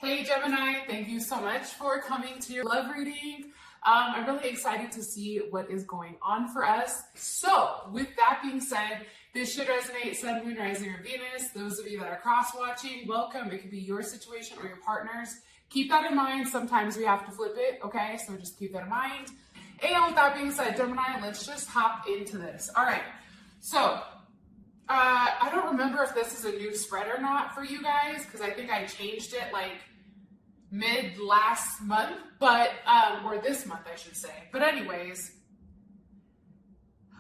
Hey Gemini, thank you so much for coming to your love reading. I'm really excited to see what is going on for us. So with that being said, this should resonate Sun, Moon, Rising, or Venus. Those of you that are cross-watching, welcome. It could be your situation or your partner's. Keep that in mind. Sometimes we have to flip it, okay? So just keep that in mind. And with that being said, Gemini, let's just hop into this. All right, so I don't remember if this is a new spread or not for you guys, because I think I changed it like mid last month, but or this month I should say. But anyways,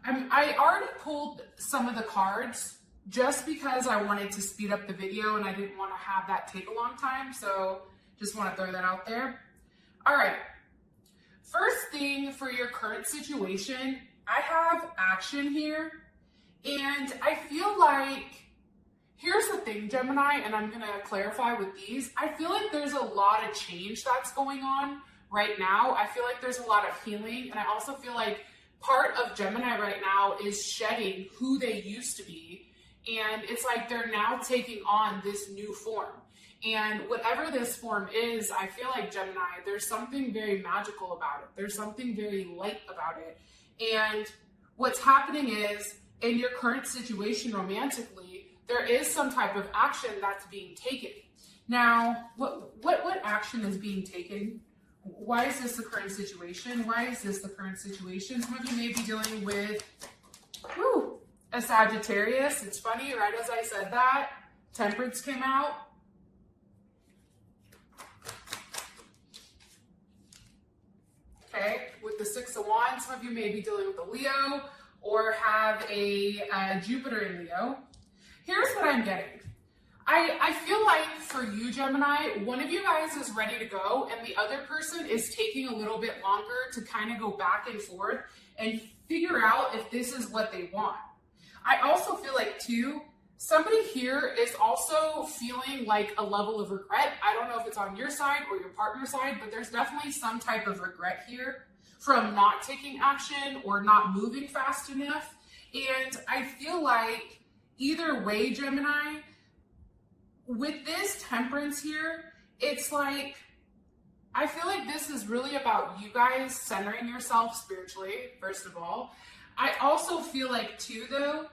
I already pulled some of the cards just because I wanted to speed up the video and I didn't want to have that take a long time. So just want to throw that out there. All right. First thing for your current situation, I have action here. And I feel like, here's the thing, Gemini, and I'm going to clarify with these. I feel like there's a lot of change that's going on right now. I feel like there's a lot of healing. And I also feel like part of Gemini right now is shedding who they used to be. And it's like they're now taking on this new form. And whatever this form is, I feel like Gemini, there's something very magical about it. There's something very light about it. And what's happening is, in your current situation romantically, there is some type of action that's being taken. Now, what action is being taken? Why is this the current situation? Why is this the current situation? Some of you may be dealing with a Sagittarius. It's funny, right as I said that, Temperance came out. Okay, with the Six of Wands, some of you may be dealing with a Leo or have a Jupiter in Leo. Here's what I'm getting. I feel like for you, Gemini, one of you guys is ready to go and the other person is taking a little bit longer to kind of go back and forth and figure out if this is what they want. I also feel like, too, somebody here is also feeling like a level of regret. I don't know if it's on your side or your partner's side, but there's definitely some type of regret here from not taking action or not moving fast enough. And I feel like either way, Gemini, with this Temperance here, it's like, I feel like this is really about you guys centering yourself spiritually, first of all. I also feel like too, though,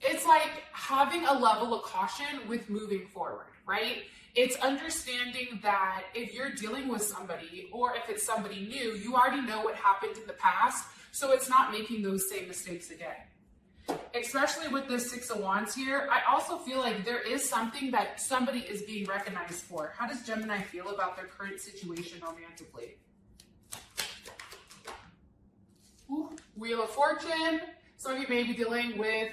it's like having a level of caution with moving forward, right? It's understanding that if you're dealing with somebody or if it's somebody new, you already know what happened in the past, so it's not making those same mistakes again. Especially with this Six of Wands here, I also feel like there is something that somebody is being recognized for. How does Gemini feel about their current situation romantically? Ooh, Wheel of Fortune. Some of you may be dealing with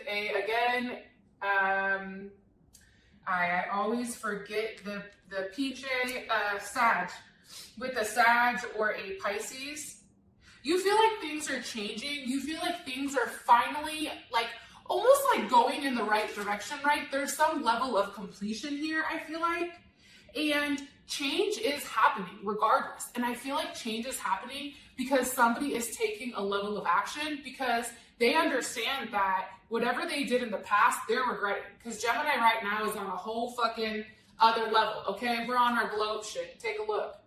I always forget the PJ Sag, with a Sag or a Pisces. You feel like things are changing. You feel like things are finally almost like going in the right direction, right? There's some level of completion here, I feel like. And change is happening regardless. And I feel like change is happening because somebody is taking a level of action because they understand that whatever they did in the past, they're regretting. Because Gemini right now is on a whole fucking other level, okay? We're on our globe shit. Take a look.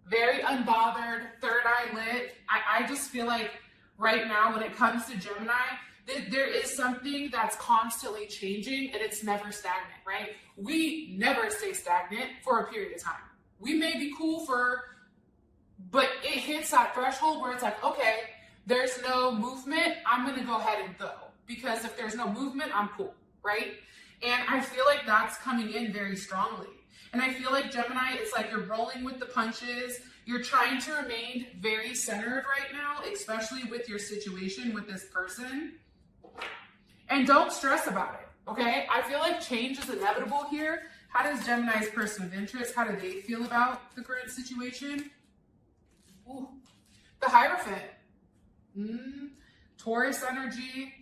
Very unbothered, third eye lit. I just feel like right now when it comes to Gemini, there is something that's constantly changing and it's never stagnant, right? We never stay stagnant for a period of time. We may be cool but it hits that threshold where it's like, okay, there's no movement, I'm gonna go ahead and go. Because if there's no movement, I'm cool, right? And I feel like that's coming in very strongly. And I feel like Gemini, it's like you're rolling with the punches. You're trying to remain very centered right now, especially with your situation with this person. And don't stress about it, okay? I feel like change is inevitable here. How does Gemini's person of interest, how do they feel about the current situation? Ooh, the Hierophant. Taurus energy.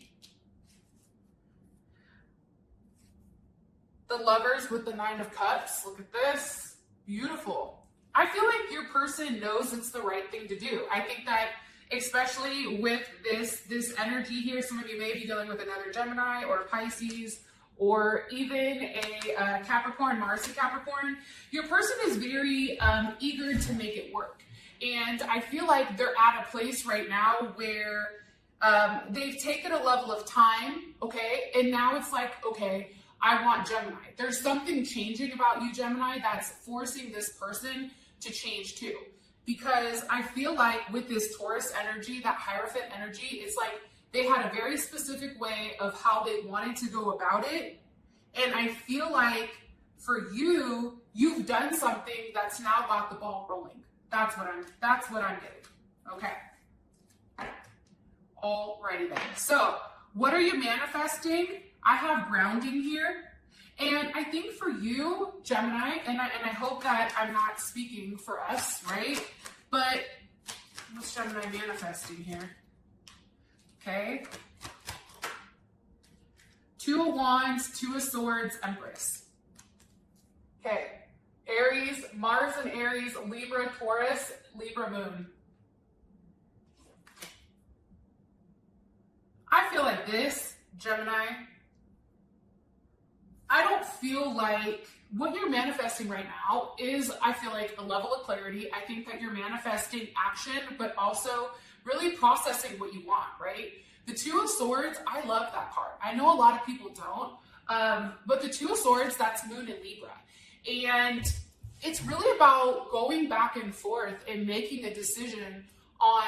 The Lovers with the Nine of Cups. Look at this. Beautiful. I feel like your person knows it's the right thing to do. I think that especially with this energy here, some of you may be dealing with another Gemini or Pisces or even a Capricorn, Mars in Capricorn, your person is very eager to make it work. And I feel like they're at a place right now where they've taken a level of time, okay? And now it's like, okay, I want Gemini. There's something changing about you, Gemini, that's forcing this person to change too. Because I feel like with this Taurus energy, that Hierophant energy, it's like they had a very specific way of how they wanted to go about it. And I feel like for you, you've done something that's now got the ball rolling. That's what I'm getting. Okay. Alrighty then. So what are you manifesting? I have grounding here. And I think for you, Gemini, and I hope that I'm not speaking for us, right? But what's Gemini manifesting here? Okay. Two of Wands, Two of Swords, Empress. Okay. Aries, Mars and Aries, Libra, Taurus, Libra moon. I feel like this, Gemini, I don't feel like what you're manifesting right now is, I feel like, a level of clarity. I think that you're manifesting action, but also really processing what you want, right? The Two of Swords, I love that part. I know a lot of people don't, but the Two of Swords, that's moon in Libra. And it's really about going back and forth and making a decision on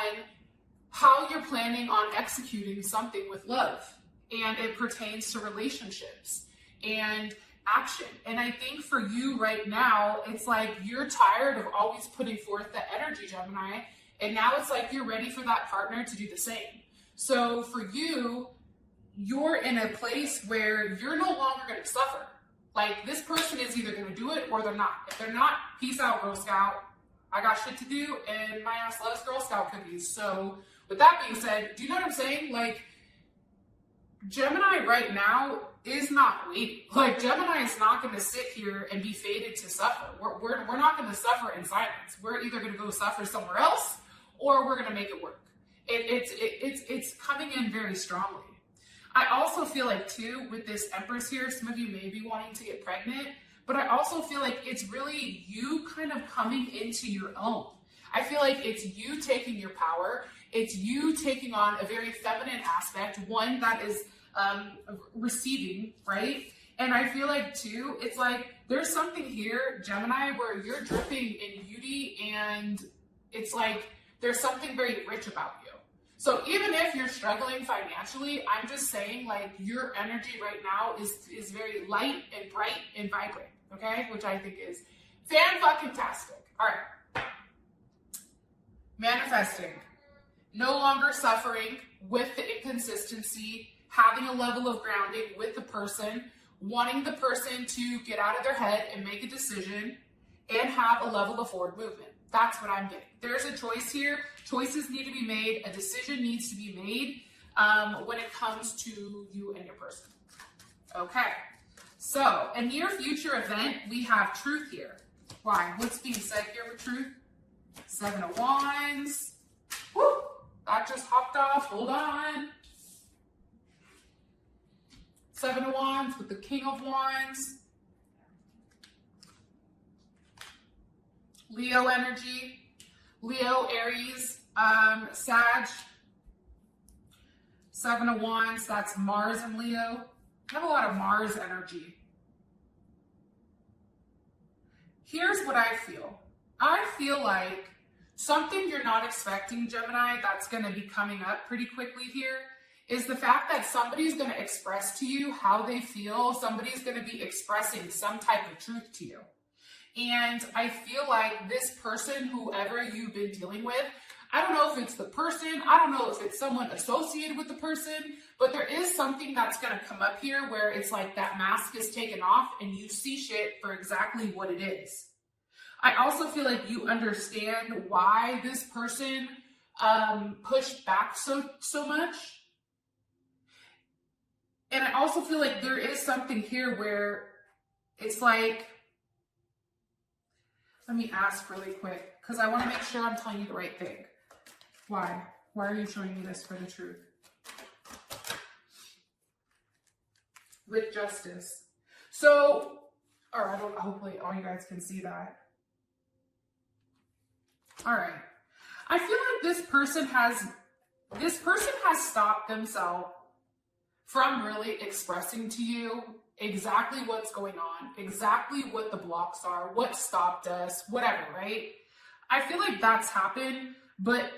how you're planning on executing something with love. And it pertains to relationships and action. And I think for you right now, it's like you're tired of always putting forth the energy, Gemini. And now it's like you're ready for that partner to do the same. So for you, you're in a place where you're no longer going to suffer. Like, this person is either going to do it or they're not. If they're not, peace out, Girl Scout. I got shit to do, and my ass loves Girl Scout cookies. So with that being said, do you know what I'm saying? Like, Gemini right now is not waiting. Like, Gemini is not going to sit here and be fated to suffer. We're not going to suffer in silence. We're either going to go suffer somewhere else, or we're going to make it work. It's coming in very strongly. I also feel like too, with this Empress here, some of you may be wanting to get pregnant, but I also feel like it's really you kind of coming into your own. I feel like it's you taking your power. It's you taking on a very feminine aspect, one that is receiving, right? And I feel like too, it's like there's something here, Gemini, where you're dripping in beauty, and it's like there's something very rich about you. So even if you're struggling financially, I'm just saying, like, your energy right now is very light and bright and vibrant, okay? Which I think is fan-fucking-tastic. All right. Manifesting. No longer suffering with the inconsistency, having a level of grounding with the person, wanting the person to get out of their head and make a decision, and have a level of forward movement. That's what I'm getting. There's a choice here. Choices need to be made. A decision needs to be made when it comes to you and your person. Okay. So, a near future event, we have truth here. Why? What's being said here with truth? Seven of Wands. Woo! That just hopped off. Hold on. Seven of Wands with the King of Wands. Leo energy, Leo, Aries, Sag, Seven of Wands, that's Mars and Leo. I have a lot of Mars energy. Here's what I feel. I feel like something you're not expecting, Gemini, that's going to be coming up pretty quickly here is the fact that somebody's going to express to you how they feel. Somebody's going to be expressing some type of truth to you. And I feel like this person, whoever you've been dealing with, I don't know if it's the person, I don't know if it's someone associated with the person, but there is something that's going to come up here where it's like that mask is taken off and you see shit for exactly what it is. I also feel like you understand why this person pushed back so much. And I also feel like there is something here where it's like, let me ask really quick, because I want to make sure I'm telling you the right thing. Why? Why are you showing me this for the truth? with justice. So, or I don't, hopefully all you guys can see that. All right. I feel like this person has stopped themselves from really expressing to you exactly what's going on, exactly what the blocks are, what stopped us, whatever, right? I feel like that's happened, but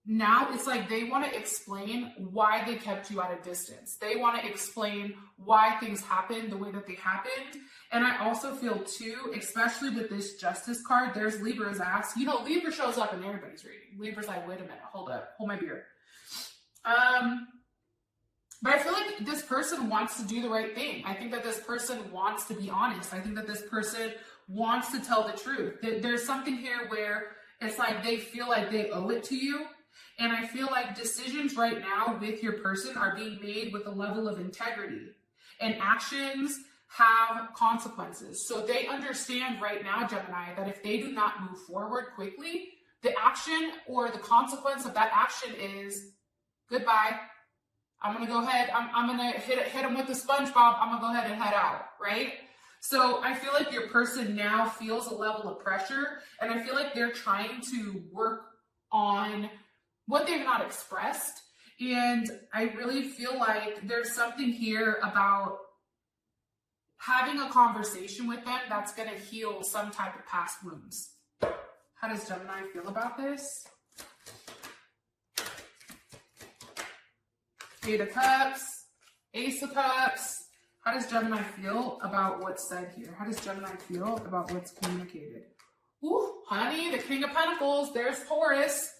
now it's like they want to explain why they kept you at a distance. They want to explain why things happened the way that they happened. And I also feel too, especially with this Justice card, there's Libra's ass. You know, Libra shows up in everybody's reading. Libra's like, wait a minute, hold up, hold my beer. But I feel like this person wants to do the right thing. I think that this person wants to be honest. I think that this person wants to tell the truth. There's something here where it's like they feel like they owe it to you. And I feel like decisions right now with your person are being made with a level of integrity. And actions have consequences. So they understand right now, Gemini, that if they do not move forward quickly, the action or the consequence of that action is goodbye. I'm going to go ahead. I'm going to hit him with the SpongeBob. I'm going to go ahead and head out, right? So I feel like your person now feels a level of pressure, and I feel like they're trying to work on what they've not expressed. And I really feel like there's something here about having a conversation with them that's going to heal some type of past wounds. How does Gemini feel about this? Eight of Cups, Ace of Cups. How does Gemini feel about what's said here? How does Gemini feel about what's communicated? Ooh, honey, the King of Pentacles. There's Taurus.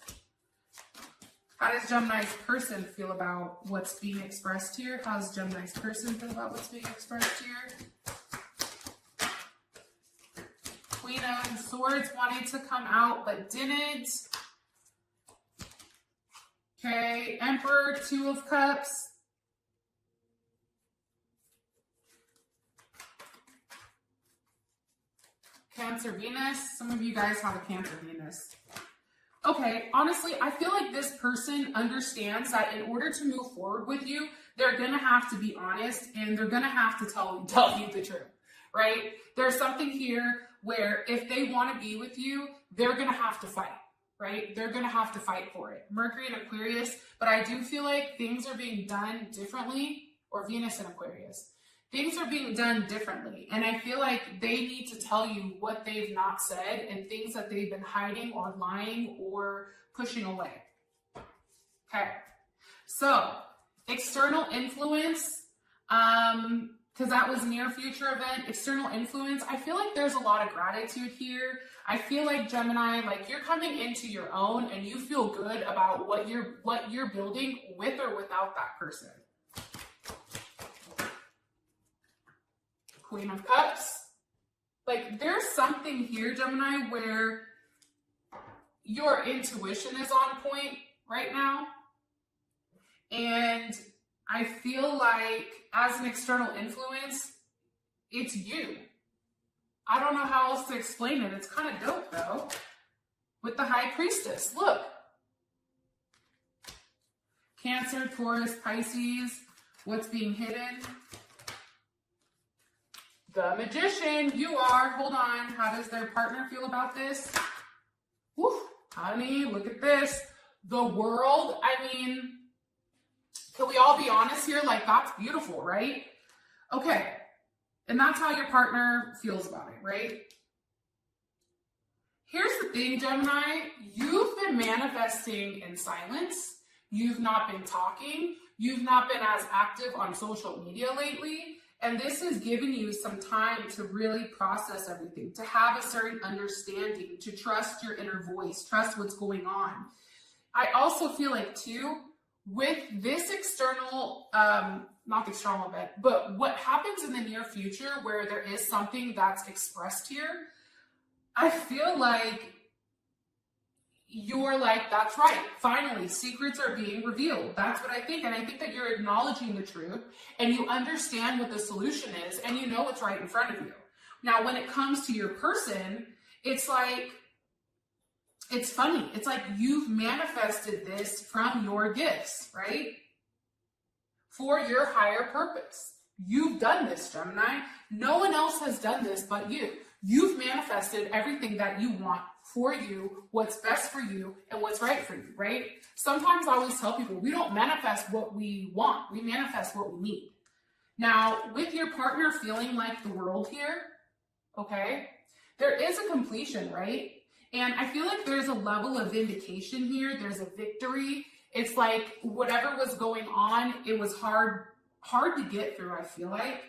How does Gemini's person feel about what's being expressed here? How does Gemini's person feel about what's being expressed here? Queen of Swords wanted to come out but didn't. Okay, Emperor, Two of Cups. Cancer, Venus. Some of you guys have a Cancer, Venus. Okay, honestly, I feel like this person understands that in order to move forward with you, they're going to have to be honest and they're going to have to tell you the truth, right? There's something here where if they want to be with you, they're going to have to fight. Right? They're going to have to fight for it. Mercury and Aquarius, but I do feel like things are being done differently, or Venus and Aquarius. Things are being done differently, and I feel like they need to tell you what they've not said and things that they've been hiding or lying or pushing away. Okay, so external influence, because that was a near future event. External influence, I feel like there's a lot of gratitude here. I feel like Gemini, like you're coming into your own and you feel good about what you're building with or without that person. Queen of Cups. Like there's something here, Gemini, where your intuition is on point right now. And I feel like as an external influence, it's you. I don't know how else to explain it. It's kind of dope though. With the High Priestess, look. Cancer, Taurus, Pisces, what's being hidden? The Magician, you are. Hold on. How does their partner feel about this? Woo, honey, look at this. The World, I mean, can we all be honest here? Like, that's beautiful, right? Okay. And that's how your partner feels about it, right? Here's the thing, Gemini. You've been manifesting in silence. You've not been talking. You've not been as active on social media lately. And this has given you some time to really process everything, to have a certain understanding, to trust your inner voice, trust what's going on. I also feel like, too, with this external, not the external event, but what happens in the near future where there is something that's expressed here, I feel like you're like, that's right. Finally, secrets are being revealed. That's what I think. And I think that you're acknowledging the truth and you understand what the solution is and you know what's right in front of you. Now, when it comes to your person, it's like, it's funny. It's like you've manifested this from your gifts, right? For your higher purpose. You've done this, Gemini. No one else has done this but you. You've manifested everything that you want for you, what's best for you, and what's right for you, right? Sometimes I always tell people, we don't manifest what we want, we manifest what we need. Now, with your partner feeling like the world here, okay, there is a completion, right? And I feel like there's a level of vindication here. There's a victory. It's like whatever was going on, it was hard to get through, I feel like,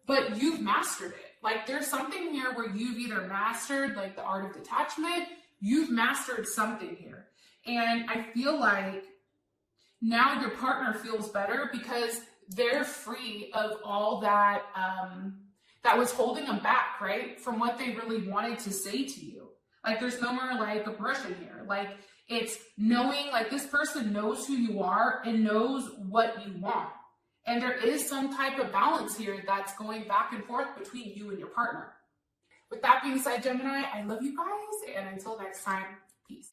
but you've mastered it. Like there's something here where you've either mastered like the art of detachment, you've mastered something here. And I feel like now your partner feels better because they're free of all that that was holding them back, right? From what they really wanted to say to you. Like there's no more like aggression here. Like it's knowing like this person knows who you are and knows what you want. And there is some type of balance here that's going back and forth between you and your partner. With that being said, Gemini, I love you guys. And until next time, peace.